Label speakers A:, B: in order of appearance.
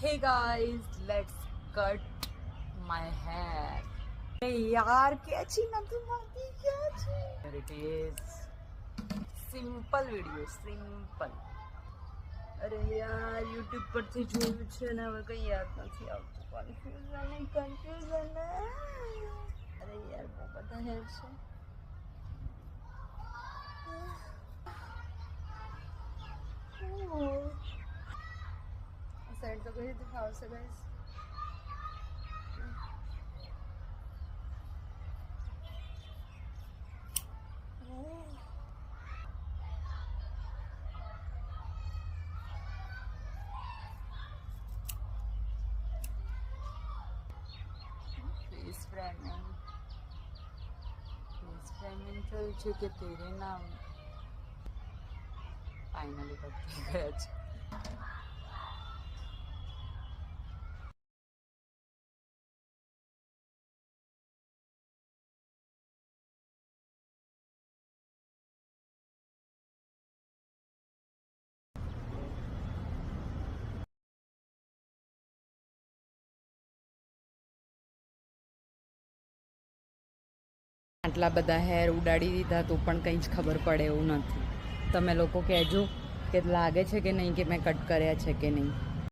A: Hey guys, let's cut my hair. यार कैची नथी कैची. Here it is. Simple video, simple. અરે યાર YouTube પરથી જોયું છે ને હવે કઈ યાદ નથી આવતું. કન્ફ્યુઝન. અરે યાર બહુ બધા હેર છે. સાઈડ તો કઈ રીતે ફાવશે ગાઈસ? फेस फ्रेमिंग થયું છે કે તેરે નામ ફાઇનલી પતી ગયા છે. આટલા બધા હેર ઉડાડી દીધા તો પણ કંઈ જ ખબર પડે એવું નથી. તમે લોકો કહેજો કે લાગે છે કે નહીં કે મેં કટ કર્યા છે કે નહીં.